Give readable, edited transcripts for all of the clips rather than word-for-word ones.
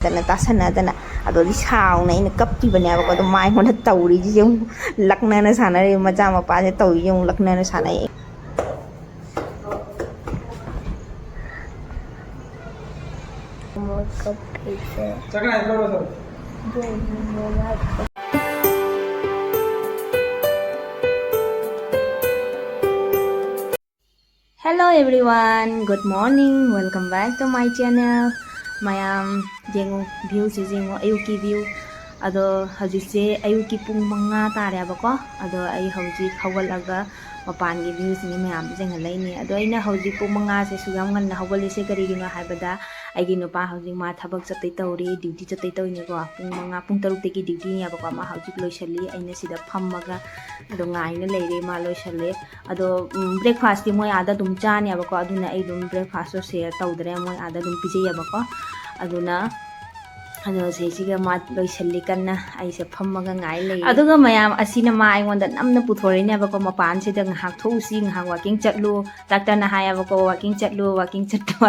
Dana tasana dana ado di sauna ina kapti bane ba ko do mai hona tauri ji yung lakna na sana re macha ma pa se tauri yung lakna na sana ye Hello everyone, good morning, welcome back to my channel. Mayam jengo view si jengo ayuki view ado hajise ayuki pung manga tare abako ado ay hauji hawalaga mapan gi view ni mayam jenga laini ado aina hauji pung manga se sugam ngan hawali se kari gino haibada aigi no pa hauji ma thabak chatai tawri duty chatai tawni ko pung manga pung taruk te gi duty ni abako ma hauji loisali aina sida phammaga ado ngai na leire ma loisale ado breakfast ti moy ada dum cha ni abako aduna ai dum breakfast so share tawdre moy ada dum pije abako aduna ado sesiga mat loisali kanna aise phammaga ngai lei aduga mayam asina ma aingonda namna puthore ne abako mapan se dang hak tho usi ngha walking chatlu doctor na haya abako walking chatlu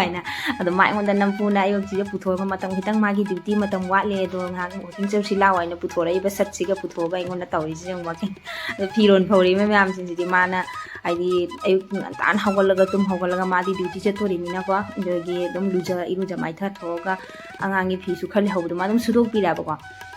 aina ado ma aingonda nampuna ayok ji puthor ma matang hitang magi duty matang watle do ngha walking chau sila waina puthore iba sat siga puthoga aingonda tawri jeng walking phiron phori me mayam sin ji mana aidi ayuk tan hawalaga tum hawalaga madi duty chatori mina ko jogi dum luja iruja maitha thoga angangi phi su khali hawdu ma dum sudok pira ba ko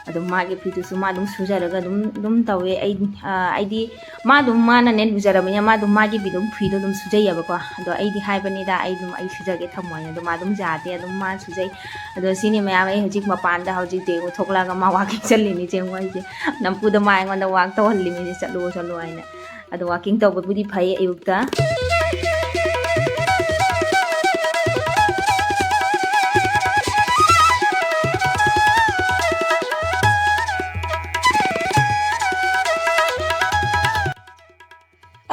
adum magi phi tu su ma dum sujaraga dum tawe aidi ma dum mana ne lujara banya ma dum magi bi dum phi dum sujai ba ko ado aidi haibani da ai dum ai sujage thamoy ado ma dum jate adum ma sujai ado sini mayam ai hojik mapan da hojik de thokla ga ma waki chalini chengwa je nampuda ma ngonda wak tawhalli mi chalu aina ado walking to budi phai ayukta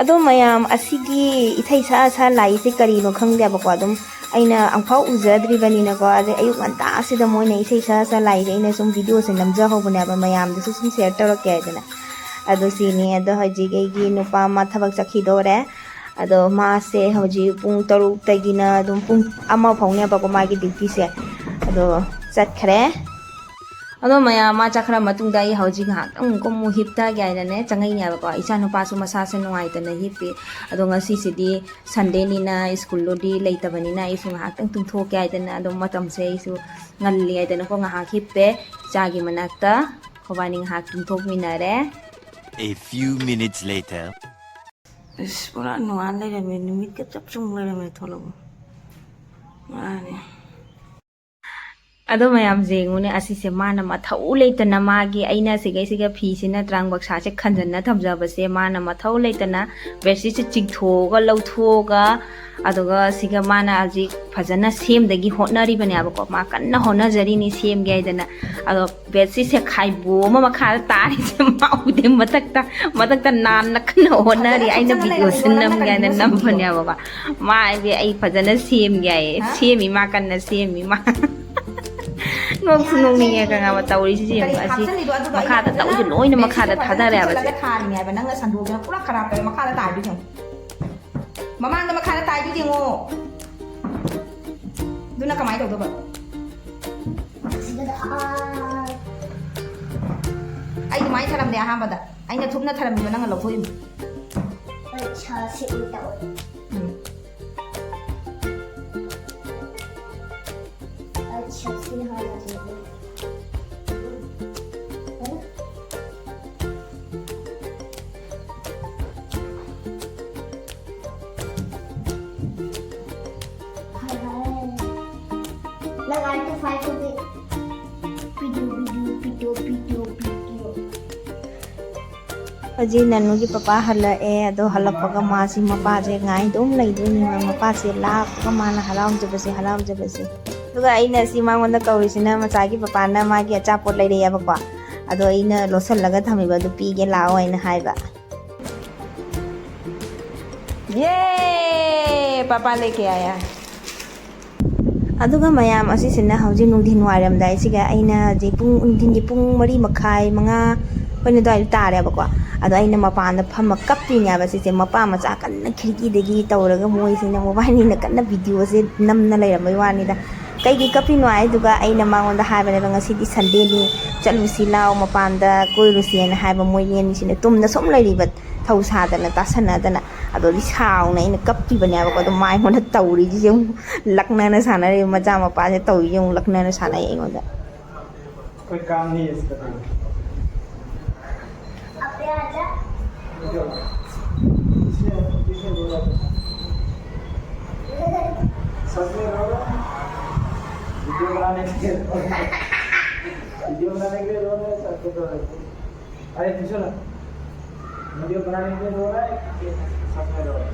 ado mayam asigi ithai sa lai se kari no khangde ba ko adum aina angphau uzadri bani na ko ade ayuk anta asida moina ithai sa lai ge ina sum video se namja ho bana ba mayam de sum share tor ke dena ado sini ado haji ge gi nupa ma thabak chakhi dore ado ma se haji pung taruk tagina dum pung ama phaunya ba ko ma gi duty se ado chat khare ado maya ma chakhra matung dai haji ga tang ko mu hipta ga ina ne changai nya ba ko isa nupa su masa se nuai ta na hipi ado ngasi sidi Sunday ni na school lo di leita bani na isu ha tang tung tho ga ina ado matam se isu ngalli ga ina ko nga hippe chagi manakta khobani ha tung thok minare. A few minutes later. Pura nuan le re minit ke chap chung le me tholo mane ado mayam jengune asi se mana mathau leitana magi aina siga phi sina trang baksa se khanjanna thamjaba se mana mathau leitana besi se chigthoga lauthoga adoga siga mana aji phajana sem dagi hotnari bane abako ma kanna hona jari ni sem ge aidana ado besi se khaibo ma makha tari se maude matakta nan nakna honari aina video sinam ge na nam bane ababa ma ai phajana sem ge semi ma kanna semi ma ngok sunung ni ga nga matawri si jeng asi makha ta tau ju loina makha ta thada re ba se kha ni ba nang sandu ga pura kharap pe makha ta tai ju jeng mamang da makha ta tai ju jeng o duna kamai to do ba ai mai tharam de ha ba da ai na thupna tharam ni nang lo thoi cha si u ta Haji nanu ki papa hala ado halapaga ma si mapa je ngai dum lai du ni mapa se la ka ma na halam je base duga aina si ma ngonda kauri sina ma cha ki papa na ma ki acha pot lai re ya ba ado aina losal laga thami ba du pi ge lao aina hai ba ye papa leke aya aduga mayam asi sina hauji nungdin waram dai siga aina je pung undin gi pung mari makhai manga pone dai tare ba ko ado aina mapan da phama kappi nya ba se mapa macha kan na khirki degi tawraga moi sina mobile ni na kan na video se namna lai ramai wani da ꯀꯩꯒꯤ ꯀꯞꯄꯤꯅꯣ ꯍꯥꯏꯗꯨꯒ ꯑꯩꯅ ꯃꯉꯣꯟꯗ ꯍꯥꯏꯕꯅꯦꯕ ꯉꯁꯤꯗꯤ ꯁꯟꯗꯦꯅꯤ ꯆꯠꯂꯨꯁꯤ ꯂꯥꯎ ꯃꯄꯥꯟꯗ ꯀꯣꯏꯔꯨꯁꯦꯅ ꯍꯥꯏꯕ ꯃꯣꯏ ꯑꯅꯤꯁꯤꯅ ꯇꯨꯝꯅ ꯁꯨꯝ ꯂꯩꯔꯤꯕ ꯊꯧ ꯁꯥꯗꯅ ꯇꯥꯁꯟꯅꯗꯅ ꯑꯗꯨꯗꯤ ꯁꯥꯎꯅ ꯑꯩꯅ ꯀꯞꯄꯤꯕꯅꯦꯕꯀꯣ ꯑꯗꯣ ꯃꯥ ꯑꯩꯉꯣꯟꯗ ꯇꯧꯔꯤꯁꯤꯁꯦ ꯑꯃꯨꯛ ꯂꯛꯅꯅ ꯁꯥꯟꯅꯔꯤꯕ ꯃꯆꯥ ꯃꯄꯥꯁꯦ ꯇꯧꯔꯤꯁꯦ ꯑꯃꯨꯛ ꯂꯛꯅꯅ ꯁꯥꯟꯅꯩ ꯑꯩꯉꯣꯟꯗ कोई काम नहीं है इसका सच में वीडियो बनाने के लिए रो रहे हैं सच में रो रहे हैं अरे पूछो ना वीडियो बनाने के लिए रो रहा है कि सच में रो रहा है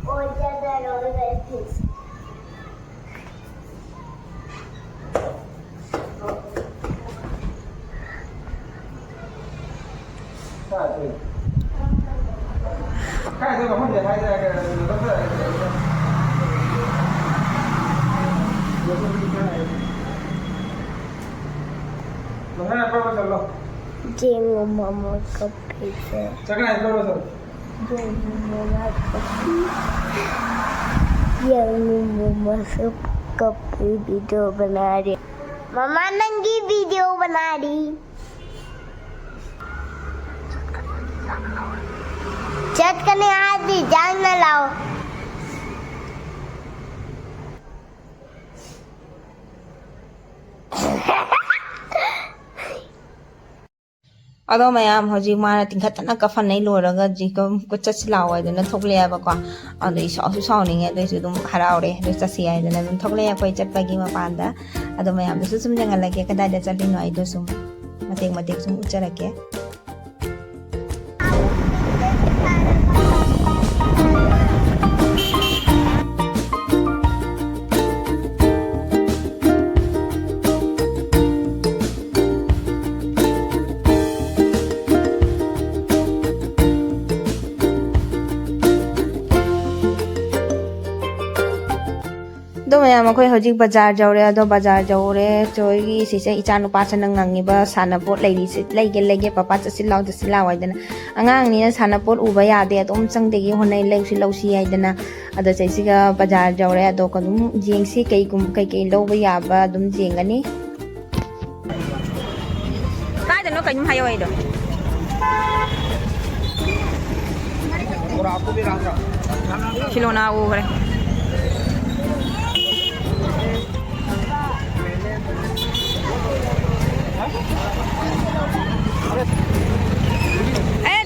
और ज्यादा रो रहा है काय तो हम दिखाई दे रहा है तो है चलो जेंगो मामा का पिज़्ज़ा चकना है चलो जेंगो मामा का वीडियो बना रही मामा नंगी वीडियो बना रही चट करने आती जान न लाओ ꯑꯗꯣ ꯃꯌꯥꯝ ꯍꯧꯖꯤꯛ ꯃꯥꯅ ꯇꯤꯡꯈꯠꯇꯅ ꯀꯞꯐꯟꯅꯩ ꯂꯣꯏꯔꯒ ꯀꯣꯏꯆꯠ ꯆꯠꯁꯤ ꯂꯥꯛꯑꯣ ꯍꯥꯏꯗꯅ ꯊꯣꯛꯂꯛꯑꯦꯕꯀꯣ ꯑꯗꯨ ꯁꯥꯎꯁꯨ ꯁꯥꯎꯅꯤꯡꯉꯦ ꯑꯗꯨꯏꯁꯨ ꯑꯗꯨꯝ ꯍꯔꯥꯎꯔꯦ ꯑꯗꯨ ꯆꯠꯁꯤ ꯍꯥꯏꯗꯅ ꯑꯗꯨꯝ ꯊꯣꯛꯂꯛꯑꯦ ꯑꯩꯈꯣꯏ ꯆꯠꯄꯒꯤ ꯃꯄꯥꯟꯗ ꯑꯗꯣ ꯃꯌꯥꯝꯗꯁꯨ ꯁꯨꯝ ꯌꯦꯡꯍꯜꯂꯒꯦ ꯀꯗꯥꯏꯗ ꯆꯠꯂꯤꯅꯣ ꯑꯩꯗꯣ ꯁꯨꯝ ꯃꯇꯦꯛ ꯃꯇꯦꯛ ꯁꯨꯝ ꯎꯠꯆꯔꯛꯀꯦ ꯑꯗꯣ ꯃꯌꯥꯝ ꯑꯩꯈꯣꯏ ꯍꯧꯖꯤꯛ ꯕꯖꯥꯔ ꯌꯧꯔꯦ ꯑꯗꯣ ꯕꯖꯥꯔ ꯌꯧꯔꯦ ꯆꯣꯏꯒꯤ ꯁꯤꯁꯦ ꯏꯆꯥ ꯅꯨꯄꯥꯁꯤꯅ ꯉꯪꯉꯤꯕ ꯁꯥꯟꯅꯄꯣꯠ ꯂꯩꯔꯤꯁꯦ ꯂꯩꯒꯦ ꯄꯄꯥ ꯆꯠꯁꯤ ꯂꯥꯎ ꯍꯥꯏꯗꯅ ꯑꯉꯥꯡꯅꯤꯅ ꯁꯥꯟꯅꯄꯣꯠ ꯎꯕ ꯌꯥꯗꯦ ꯑꯗꯨꯝ ꯆꯪꯗꯒꯤ ꯍꯣꯠꯅꯩ ꯂꯧꯁꯤ ꯍꯥꯏꯗꯅ ꯑꯗꯣ ꯆꯩꯁꯤꯒ ꯕꯖꯥꯔ ꯌꯧꯔꯦ ꯑꯗꯣ ꯑꯗꯨꯝ ꯌꯦꯡꯁꯤ ꯀꯩꯀꯩ ꯂꯧꯕ ꯌꯥꯕ ꯑꯗꯨꯝ ꯌꯦꯡꯒꯅꯤ ꯀꯥꯏꯗꯅꯣ ꯀꯩꯅꯣꯝ ꯍꯥꯏꯌꯣ ꯑꯩꯗꯣ और आपको भी रांगा खिलौना उगरे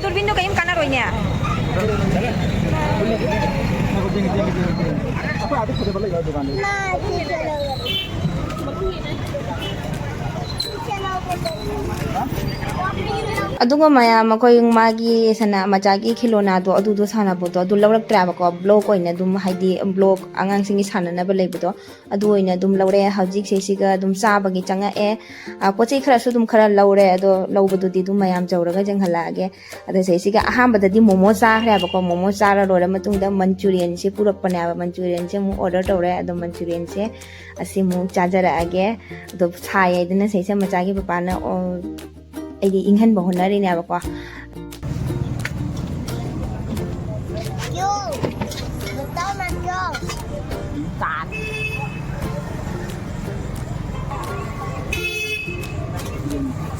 दूरबीन तो कहीं काना रोइने apa adik sudah balik dukaan ini ꯑꯗꯨꯒ ꯃꯌꯥꯝ ꯑꯩꯈꯣꯏ ꯃꯥꯒꯤ ꯁꯅꯥ ꯃꯆꯥꯒꯤ ꯈꯤꯂꯣꯅꯥꯗꯣ ꯑꯗꯨꯗꯣ ꯁꯥꯟꯅꯕꯗꯣ ꯑꯗꯨ ꯂꯧꯔꯛꯇ꯭ꯔꯦꯕꯀꯣ ꯕ꯭ꯂꯣꯛ ꯑꯣꯏꯅ ꯑꯗꯨꯝ ꯍꯥꯏꯗꯤ ꯕ꯭ꯂꯣꯛ ꯑꯉꯥꯡꯁꯤꯡꯒꯤ ꯁꯥꯟꯅꯅꯕ ꯂꯩꯕꯗꯣ ꯑꯗꯨ ꯑꯣꯏꯅ ꯑꯗꯨꯝ ꯂꯧꯔꯛꯑꯦ ꯍꯧꯖꯤꯛꯁꯦ ꯁꯤꯒ ꯑꯗꯨꯝ ꯆꯥꯕꯒꯤ ꯆꯪꯉꯛꯑꯦ ꯄꯣꯠꯆꯩ ꯈꯔꯁꯨ ꯑꯗꯨꯝ ꯈꯔ ꯂꯧꯔꯦ ꯑꯗꯣ ꯂꯧꯕꯗꯨꯗꯤ ꯑꯗꯨꯝ ꯃꯌꯥꯝ ꯆꯧꯔꯒ ꯌꯦꯡꯍꯜꯂꯛꯑꯒꯦ ꯑꯗꯣ ꯁꯤꯒ ꯑꯍꯥꯟꯕꯗꯗꯤ ꯃꯣꯃꯣ ꯆꯥꯈ꯭ꯔꯦꯕꯀꯣ ꯃꯣꯃꯣ ꯆꯥꯔ ꯂꯣꯏꯔ ꯃꯇꯨꯡꯗ ꯃꯟꯆꯨꯔꯤꯌꯟꯁꯦ ꯄꯨꯔꯛꯄꯅꯦꯕ ꯃꯟꯆꯨꯔꯤꯌꯟꯁꯦ ꯑꯃꯨꯛ ꯑꯣꯔꯗꯔ ꯇꯧꯔꯦ ꯑꯗꯣ ꯃꯟꯆꯨꯔꯤꯌꯟꯁꯦ ꯑꯁꯤ ꯑꯃꯨꯛ ꯆꯥꯖꯔꯛꯑꯒꯦ ꯑꯗꯣ ꯁꯥꯏ ꯍꯥꯏꯗꯅ ꯁꯤꯁꯦ ꯃꯆꯥꯒꯤ ꯄꯄꯥꯅ ꯑꯩꯗꯤ ꯏꯪꯍꯟꯕ ꯍꯣꯠꯅꯔꯤꯅꯦꯕꯀꯣ क्यों बताओ ना क्यों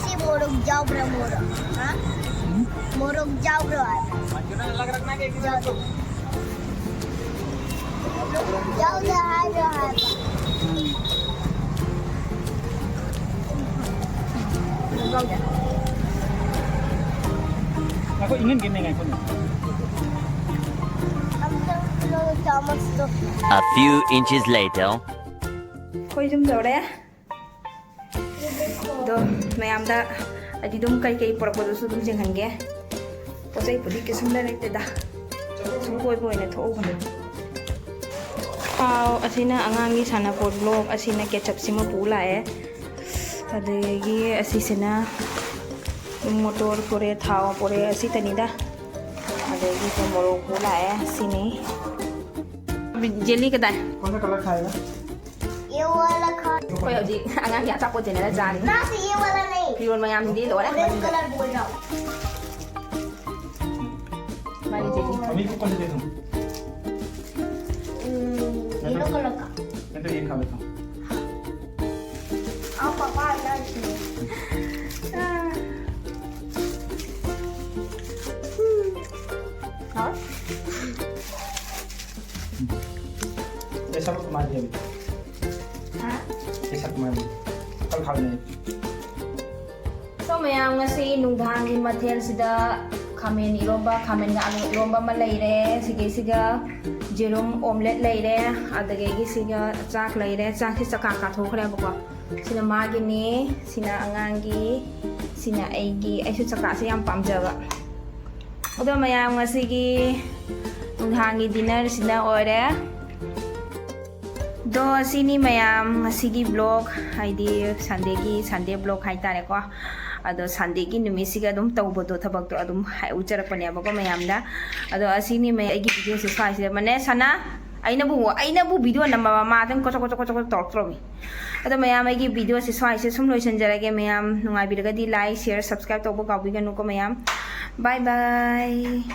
si morok jauh bro morok हाँ morok jauh bro jauh hai aku ingin gini nggak pun A few inches later. Koi zum dore. Do mayam da adi dum kai porak bodo su dum jenghange. Posai pudi kisum la rekte da. Sum koi boy na thau ban. Pau asina angangi sana pot blog asina ketchup sima pula adagi asisina motor pore thao pore asitanida. Adagi ko morok pula sini. Jelly kada. कौन सा colour खाएगा ये वाला खा कोई अजी अगर क्या चापो जेने ला जानी ना से ये वाला नहीं फिर मैं याम दी लो रे ऑरेंज कलर बोल रहा हूँ मारी जेली अभी को कौन सा दे दूँ Ito yung kamay ko. Ang pakalan siya. Ha? Isa mo kumali yan. Ha? Isa kumali. Kalkal na yun. So mayam ngasi nunghangin mathel sida khamen iromba khamen nga alu iromba ma leire siga jerum omelette leire adage gi siga chak leire chak si chaka ka thokre ba ko sina magi ni sina angangi sina aigi aisu chaka se yam pamjaba odo mayam ngasi gi nunghangi dinner sina ore do sini mayam ngasi gi vlog haidi Sunday vlog hai tare ko ado Sunday ki numisiga dum tawbodo thabak to adum hai ucharakpane ba ko mayamda ado asini me agi video se sai se mane sana aina bu video na ma tan ko talk from me ado mayam agi video se sai se sum loisan jarage mayam nungai biraga di like share subscribe to bo ka bi ganu ko mayam bye bye